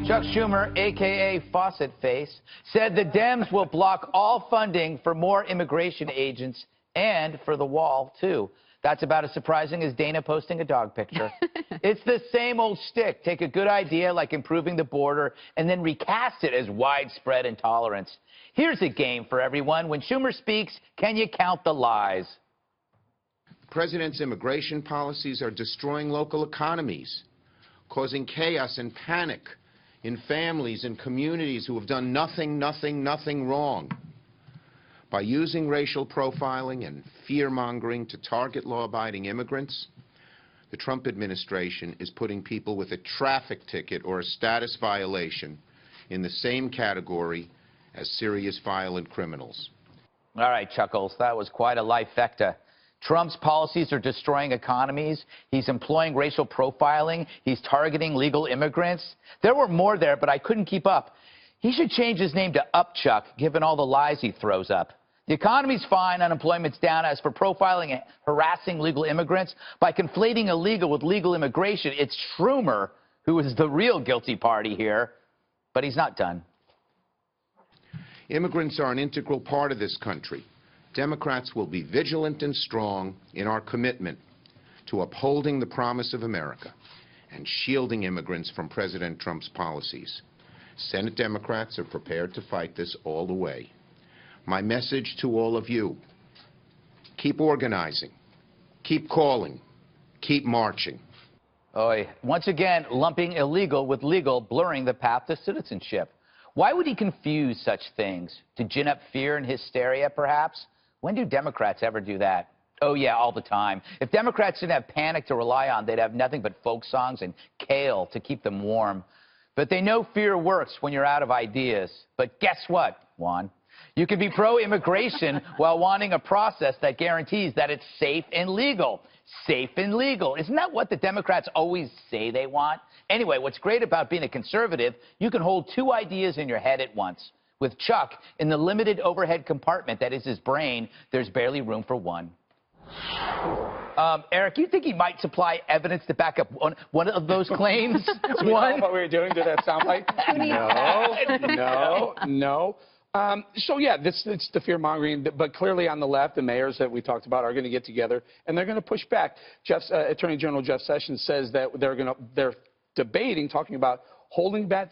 Chuck Schumer, a.k.a. Faucet Face, said the Dems will block all funding for more immigration agents and for the wall, too. That's about as surprising as Dana posting a dog picture. It's the same old stick. Take a good idea like improving the border and then recast it as widespread intolerance. Here's a game for everyone. When Schumer speaks, can you count the lies? The president's immigration policies are destroying local economies, causing chaos and panic in families and communities who have done nothing wrong. By using racial profiling and fear-mongering to target law-abiding immigrants, the Trump administration is putting people with a traffic ticket or a status violation in the same category as serious violent criminals. All right, Chuckles, that was quite a trifecta. Trump's policies are destroying economies. He's employing racial profiling. He's targeting legal immigrants. There were more there, but I couldn't keep up. He should change his name to Upchuck, given all the lies he throws up. The economy's fine, unemployment's down. As for profiling and harassing legal immigrants, by conflating illegal with legal immigration, it's Schumer who is the real guilty party here. But he's not done. Immigrants are an integral part of this country. Democrats will be vigilant and strong in our commitment to upholding the promise of America and shielding immigrants from President Trump's policies. Senate Democrats are prepared to fight this all the way. My message to all of you: keep organizing, keep calling, keep marching. Oy. Once again, lumping illegal with legal, blurring the path to citizenship. Why would he confuse such things? To gin up fear and hysteria, perhaps? When do Democrats ever do that? Oh, yeah, all the time. If Democrats didn't have panic to rely on, they'd have nothing but folk songs and kale to keep them warm. But they know fear works when you're out of ideas. But guess what, Juan? You can be pro-immigration while wanting a process that guarantees that it's safe and legal. Safe and legal. Isn't that what the Democrats always say they want? Anyway, what's great about being a conservative, you can hold two ideas in your head at once. With Chuck in the limited overhead compartment that is his brain, there's barely room for one. Eric, you think he might supply evidence to back up one of those claims? Do we know what we were doing? Did that sound like? No. So, yeah, it's the fear-mongering, but clearly on the left, the mayors that we talked about are going to get together, and they're going to push back. Attorney General Jeff Sessions says that they're debating, talking about holding back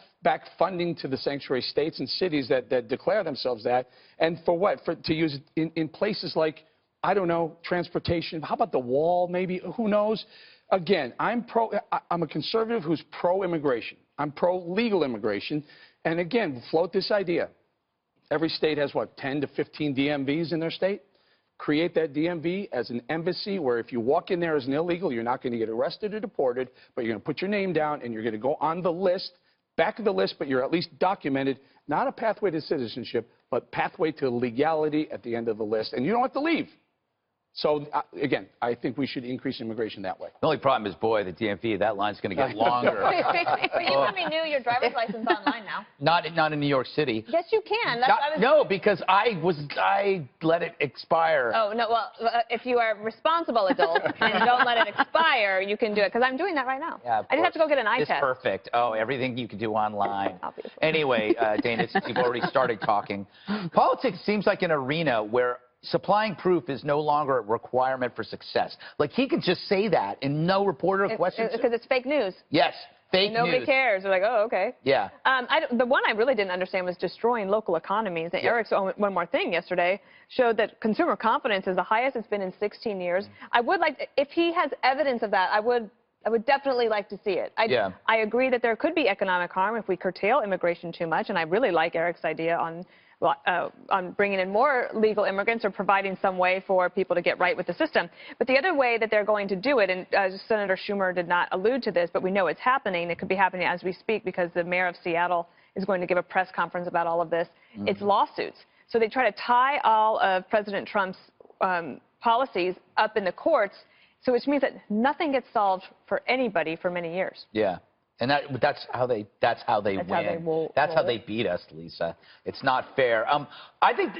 funding to the sanctuary states and cities that declare themselves that, and for what? To use it in places like, I don't know, transportation. How about the wall, maybe? Who knows? Again, I'm a conservative who's pro-immigration. I'm pro-legal immigration, and again, float this idea. Every state has, what, 10 to 15 DMVs in their state? Create that DMV as an embassy where if you walk in there as an illegal, you're not going to get arrested or deported, but you're going to put your name down and you're going to go on the list, back of the list, but you're at least documented, not a pathway to citizenship, but pathway to legality at the end of the list, and you don't have to leave. So, again, I think we should increase immigration that way. The only problem is, boy, the DMV, that line's going to get longer. But you can renew your driver's license online now. Not in New York City. Yes, you can. No, because I let it expire. Oh, no, well, if you are a responsible adult and don't let it expire, you can do it, because I'm doing that right now. Yeah, I just have to go get an eye test. It's perfect. Oh, everything you can do online. Obviously. Anyway, Dana, since you've already started talking, politics seems like an arena where supplying proof is no longer a requirement for success. Like, he could just say that and no reporter questions. Because it's fake news. Yes, fake news. Nobody cares. They're like, oh, okay. Yeah. The one I really didn't understand was destroying local economies. And yeah. Eric's one more thing yesterday showed that consumer confidence is the highest it's been in 16 years. I would like, if he has evidence of that, I would definitely like to see it. I agree that there could be economic harm if we curtail immigration too much, and I really like Eric's idea on bringing in more legal immigrants or providing some way for people to get right with the system. But the other way that they're going to do it, and Senator Schumer did not allude to this, but we know it's happening. It could be happening as we speak because the mayor of Seattle is going to give a press conference about all of this. It's lawsuits. So they try to tie all of President Trump's policies up in the courts, so which means that nothing gets solved for anybody for many years. Yeah. And that's how they win. That's how they beat us, Lisa. It's not fair. I think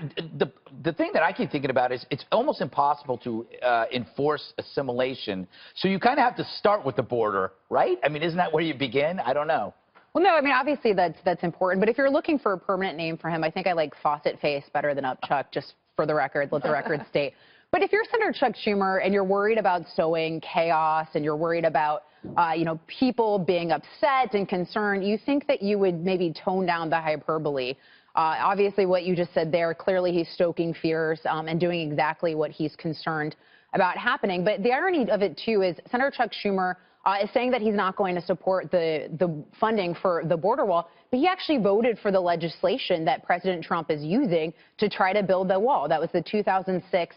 the thing that I keep thinking about is it's almost impossible to enforce assimilation. So you kind of have to start with the border, right? I mean, isn't that where you begin? I don't know. Well, no, I mean, obviously that's important. But if you're looking for a permanent name for him, I think I like Faucet Face better than Upchuck, just for the record. Let the record state. But if you're Senator Chuck Schumer and you're worried about sowing chaos and you're worried about, people being upset and concerned, you think that you would maybe tone down the hyperbole. Obviously, what you just said there, clearly he's stoking fears and doing exactly what he's concerned about happening. But the irony of it, too, is Senator Chuck Schumer is saying that he's not going to support the funding for the border wall, but he actually voted for the legislation that President Trump is using to try to build the wall. That was the 2006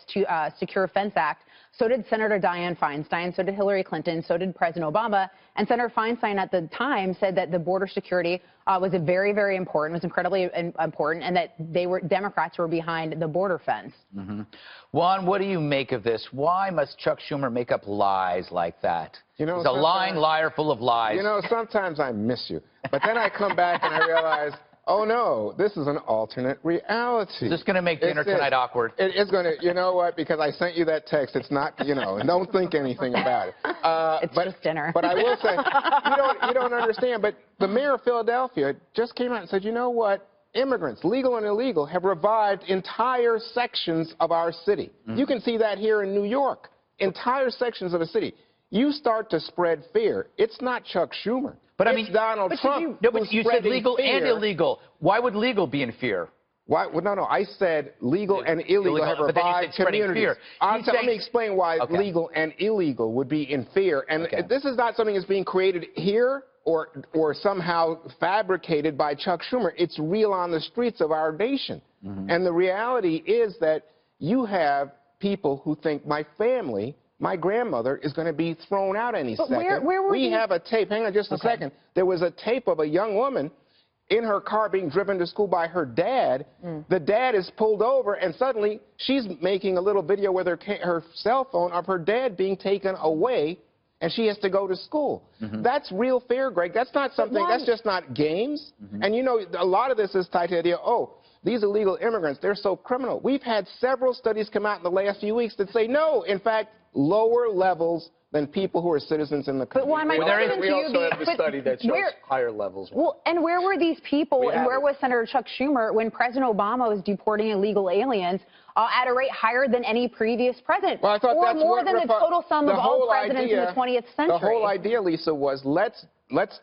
Secure Fence Act. So did Senator Dianne Feinstein, so did Hillary Clinton, so did President Obama. And Senator Feinstein at the time said that the border security was very, very important, was incredibly important, and that Democrats were behind the border fence. Mm-hmm. Juan, what do you make of this? Why must Chuck Schumer make up lies like that? He's a lying liar full of lies. Sometimes I miss you. But then I come back and I realize, oh, no, this is an alternate reality. Is this going to make dinner tonight awkward? It is going to, you know what, because I sent you that text. It's not, don't think anything about it. It's just dinner. But I will say, you don't understand, but the mayor of Philadelphia just came out and said, you know what, immigrants, legal and illegal, have revived entire sections of our city. Mm-hmm. You can see that here in New York, entire sections of a city. You start to spread fear. It's not Chuck Schumer. But it's Donald Trump. But you said legal and illegal. Why would legal be in fear? Why? Well, no. I said legal and illegal have revived communities. Let me explain why legal and illegal would be in fear. And this is not something that's being created here or somehow fabricated by Chuck Schumer. It's real on the streets of our nation. Mm-hmm. And the reality is that you have people who think my family, my grandmother, is going to be thrown out any second. We have a tape. Hang on just a second. There was a tape of a young woman in her car being driven to school by her dad. The dad is pulled over, and suddenly she's making a little video with her cell phone of her dad being taken away, and she has to go to school. Mm-hmm. That's real fear, Greg. That's not something, that's just not games. Mm-hmm. And a lot of this is tied to the idea, these illegal immigrants, they're so criminal. We've had several studies come out in the last few weeks that say, no, in fact, lower levels than people who are citizens in the country. But why am I we also have the study that shows higher levels. Well, and where were these people, and where was Senator Chuck Schumer when President Obama was deporting illegal aliens at a rate higher than any previous president, or more than the total sum of all presidents in the 20th century? The whole idea, Lisa, was let's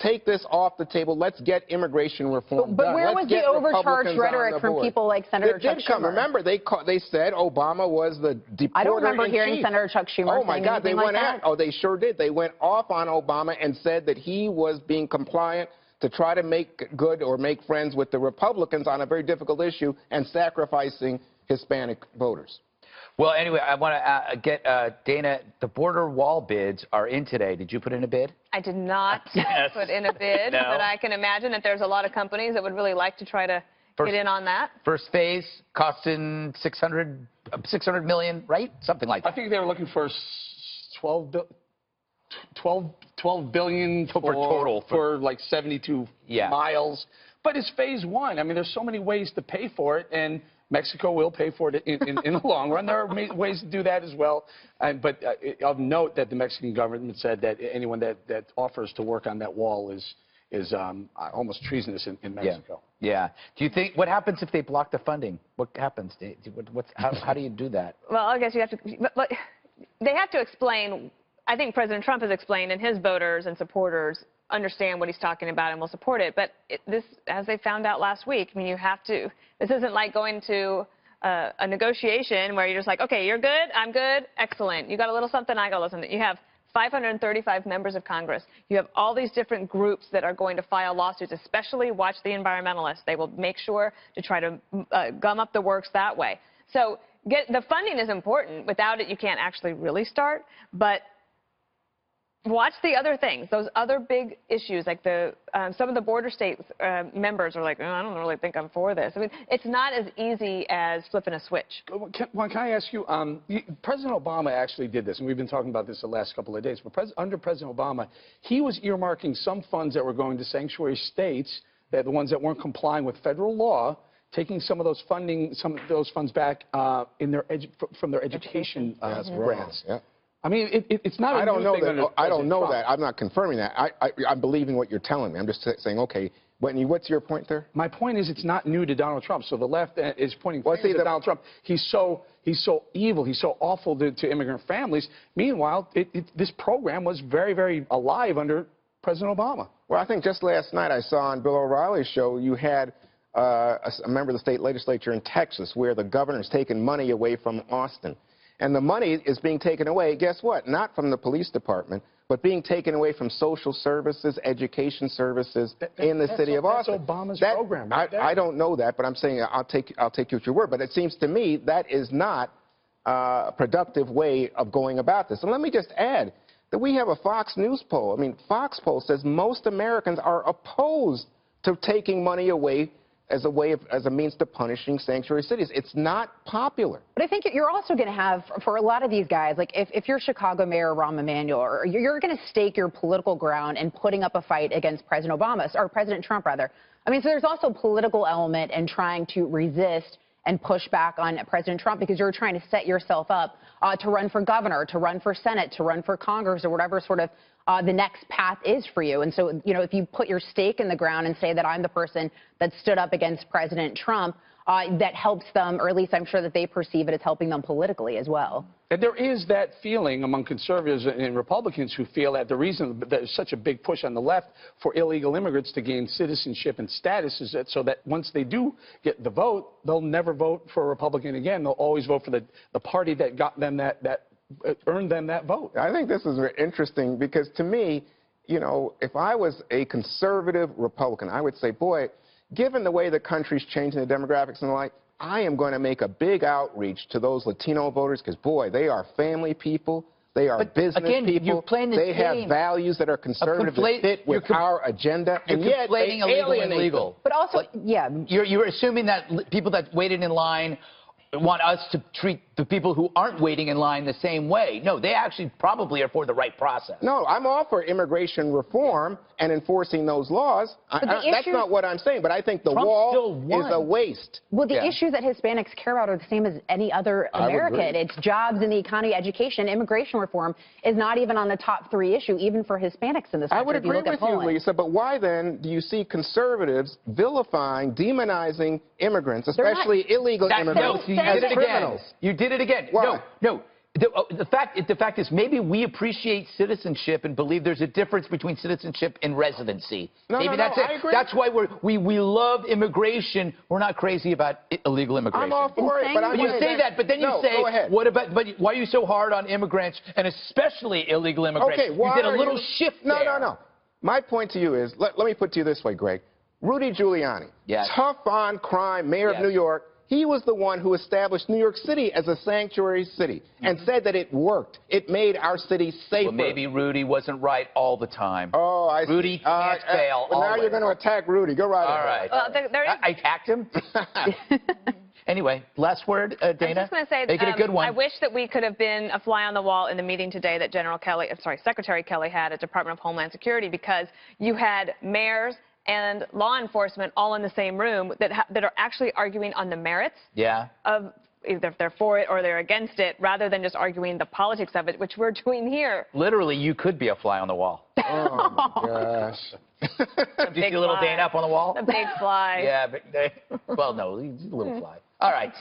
take this off the table. Let's get immigration reform done. But where was the overcharged rhetoric from people like Senator Chuck Schumer? Remember, they said Obama was the deporter-in-chief. I don't remember hearing Senator Chuck Schumer saying anything like that. Oh, they sure did. They went off on Obama and said that he was being compliant to try to make good or make friends with the Republicans on a very difficult issue and sacrificing Hispanic voters. Well, anyway, I want to get Dana, the border wall bids are in today. Did you put in a bid? I did not put in a bid, but I can imagine that there's a lot of companies that would really like to try to get in on that. First phase costing $600 million, right? Something like that. I think they were looking for $12 billion for like 72 miles. But it's phase one. I mean, there's so many ways to pay for it, and Mexico will pay for it in the long run. There are ways to do that as well. But of note that the Mexican government said that anyone that offers to work on that wall is almost treasonous in Mexico. Yeah. Do you think, what happens if they block the funding? What happens? How do you do that? Well, I guess you have to, but they have to explain. I think President Trump has explained, and his voters and supporters understand what he's talking about and will support it. But this, as they found out last week, I mean, you have to. This isn't like going to a negotiation where you're just like, okay, you're good, I'm good, excellent. You got a little something, I got a little something. You have 535 members of Congress. You have all these different groups that are going to file lawsuits, especially watch the environmentalists. They will make sure to try to gum up the works that way. So the funding is important. Without it, you can't actually really start. But watch the other things, those other big issues, like some of the border states members are like, oh, I don't really think I'm for this. I mean, it's not as easy as flipping a switch. Can I ask you, President Obama actually did this, and we've been talking about this the last couple of days, but under President Obama, he was earmarking some funds that were going to sanctuary states, the ones that weren't complying with federal law, taking some of those funds back from their education grants. Yeah. I mean, it's not a new thing under President Trump. I don't know that. I'm not confirming that. I'm believing what you're telling me. I'm just saying, okay, what's your point there? My point is it's not new to Donald Trump. So the left is pointing fingers at Donald Trump. He's so evil. He's so awful to immigrant families. Meanwhile, this program was very, very alive under President Obama. Well, I think just last night I saw on Bill O'Reilly's show you had a member of the state legislature in Texas where the governor's taken money away from Austin. And the money is being taken away, guess what? Not from the police department, but being taken away from social services, education services in the city of Austin. That's Obama's program. Right there. I don't know that, but I'm saying I'll take you at your word. But it seems to me that is not a productive way of going about this. And let me just add that we have a Fox News poll. I mean, Fox poll says most Americans are opposed to taking money away as a means to punishing sanctuary cities. It's not popular. But I think you're also going to have, for a lot of these guys, like if you're Chicago Mayor Rahm Emanuel, or you're going to stake your political ground in putting up a fight against President Obama, or President Trump, rather. I mean, so there's also a political element in trying to resist and push back on President Trump because you're trying to set yourself up to run for governor, to run for Senate, to run for Congress, or whatever sort of the next path is for you. And so, you know, if you put your stake in the ground and say that I'm the person that stood up against President Trump, that helps them, or at least I'm sure that they perceive it as helping them politically as well. And there is that feeling among conservatives and Republicans who feel that the reason there's such a big push on the left for illegal immigrants to gain citizenship and status is that so that once they do get the vote, they'll never vote for a Republican again. They'll always vote for the party that got them that earned them that vote. I think this is very interesting because to me, you know, if I was a conservative Republican, I would say, boy, given the way the country's changing the demographics and the like, I am going to make a big outreach to those Latino voters because, boy, they are family people. They are business people. They have values that are conservative that fit with our agenda, and yet they alienate them. But also, yeah. You're assuming that people that waited in line want us to treat the people who aren't waiting in line the same way. No, they actually probably are for the right process. No, I'm all for immigration reform and enforcing those laws. That's not what I'm saying, but I think the wall is a waste. Well, the issues that Hispanics care about are the same as any other American. It's jobs in the economy, education. Immigration reform is not even on the top 3 issue, even for Hispanics in this country. I would agree with you, Lisa, but why then do you see conservatives vilifying, demonizing immigrants, especially illegal immigrants, as criminals? You did it again. Why? No. The fact is maybe we appreciate citizenship and believe there's a difference between citizenship and residency. Maybe that's it. I agree. That's why we love immigration. We're not crazy about illegal immigration. I'm all for it. But you say that, but then you say, what about? But why are you so hard on immigrants and especially illegal immigrants? Okay, you did a little shift there. No. My point to you is, let me put to you this way, Greg. Rudy Giuliani, tough on crime, mayor of New York. He was the one who established New York City as a sanctuary city and said that it worked. It made our city safer. Well, maybe Rudy wasn't right all the time. Oh, I see. Rudy can't fail well, now you're going to attack Rudy. Go right ahead. All right. I attacked him? Anyway, last word, Dana? I was just going to say, make it a good one. I wish that we could have been a fly on the wall in the meeting today that Secretary Kelly had at Department of Homeland Security, because you had mayors and law enforcement all in the same room that are actually arguing on the merits of either if they're for it or they're against it, rather than just arguing the politics of it, which we're doing here. Literally, you could be a fly on the wall. Oh, my gosh. Did you see a little Dana up on the wall? A big fly. Yeah, well, no, he's a little fly. All right.